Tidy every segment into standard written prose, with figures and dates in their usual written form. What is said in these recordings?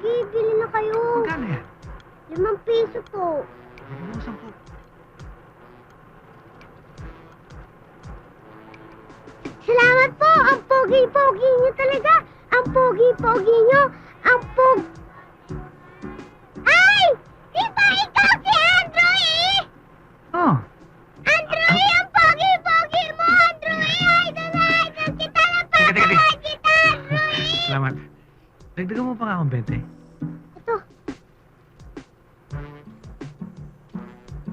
Pogi, bili na kayo. Magkano yan? 5 piso po. Bigyan mo 10. Salamat po! Ang pogi-pogi nyo talaga! Ang pogi-pogi nyo! Ang Ay! Di ba ikaw si Andrew eh? Oh. Andrew eh! Ang pogi-pogi mo! Andrew eh! Idol na idol kita! Napapalay kita! Andrew eh! Salamat. Dagdagan mo pa nga akong 20. Ito.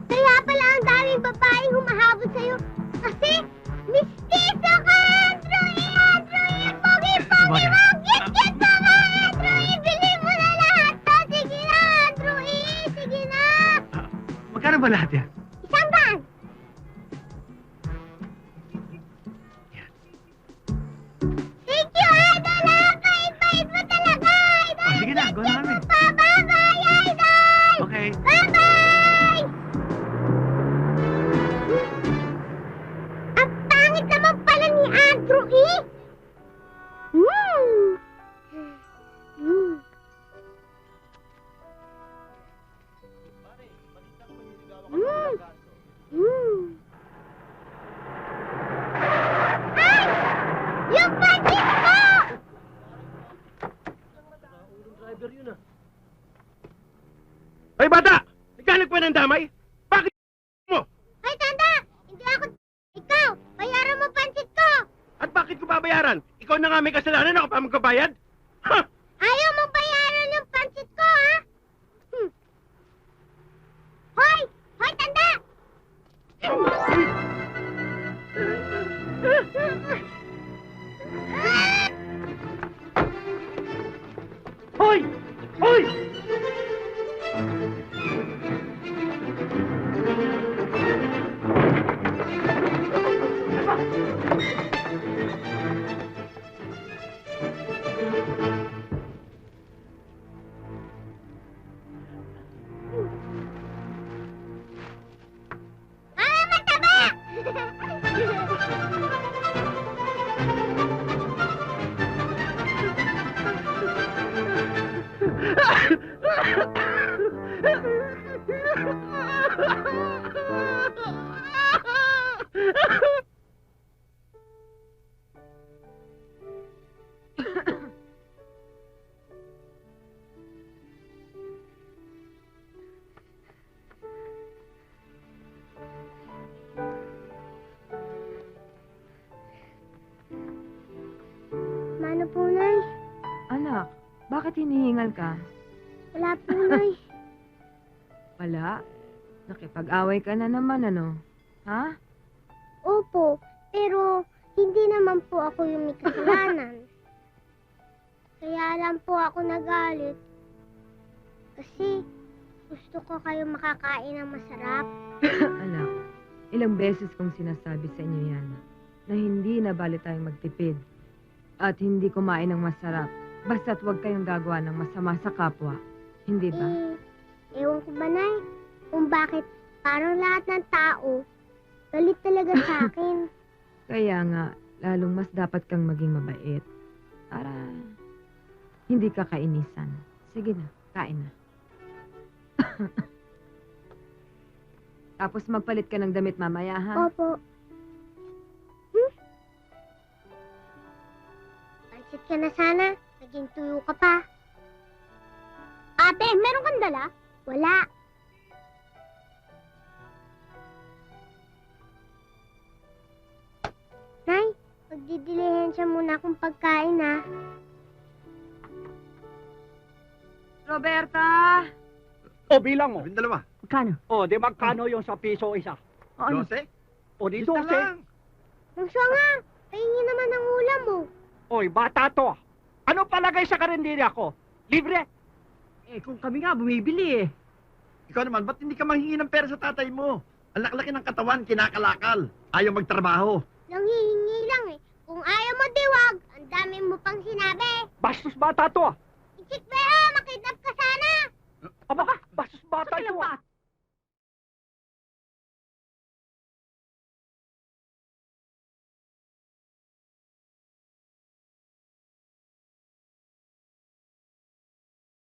Kaya pala ang daming babaeng humahabol sa'yo. Kasi mistiso ka, Andrew eh! Andrew eh! Pogi-pogi mo! Git-git mo ka, Andrew eh! Bili mo na lahat to! Sige na, Andrew eh! Sige na! Magkano ba lahat yan? 100. Thank you, Idol! Bait-bait mo talaga, Idol! Oh, sige na, go na kami. Bye-bye, Idol! Okay. Bye-bye! Ang pangit naman pala ni Andrew eh! Mm. Mm. Mm. Mm. Ay! Yung pansit ko! Hoy, bata! Naghanap pa ng damay? Bakit mo? Ay, tanda! Hindi ako... Ikaw! Bayaran mo pansit ko! At bakit ko babayaran? Ikaw na nga may kasalanan, ako pa magbabayad? Ha! Ayaw mong bayaran yung pansit ko, ha? Hmm. Hoy! Hoy, tanda! Hoy! Hoy! Mama, mataba! Mano po, Nay? Anak, bakit hinihingal ka? Wala po, Nay. Wala? Nakipag-away ka na naman, ano? Ha? Opo, pero hindi naman po ako yung may kasalanan. Kaya lang po ako nagalit. Kasi gusto ko kayo makakain ng masarap. Anak, ilang beses kong sinasabi sa inyo yan na hindi na bali tayong magtipid at hindi kumain ng masarap basta't huwag kayong gagawa ng masama sa kapwa. Hindi ba? Ewan ko ba, Nay, kung bakit parang lahat ng tao galit talaga sa akin. Kaya nga, lalong mas dapat kang maging mabait para hindi ka kainisan. Sige na, kain na. Tapos magpalit ka ng damit mamaya, ha? Opo. Pansit ka na sana. Naging tuyo ka pa. Ate, meron kang dala? Wala. Nay, magdidilihan siya muna akong pagkain, ha? Roberta! O, bilang mo. 12. Magkano? O, di magkano yung sa piso isa? O, ano? 12? O, di Isa 12. lang. Nung siya nga, pahingi naman ng ulam mo. Oy, bata to. Ano palagay sa karinderya ko? Libre? Eh, kung kami nga bumibili eh. Ikaw naman, ba't hindi ka manghingi ng pera sa tatay mo? Ang laki ng katawan, kinakalakal. Ayaw magtrabaho. Nanghihingi lang eh. Kung ayaw mo diwag, ang dami mo pang sinabi. Bastos bata to. Isik ba, makidnap ka sana. Aba, bastos bata Sa ito. bata?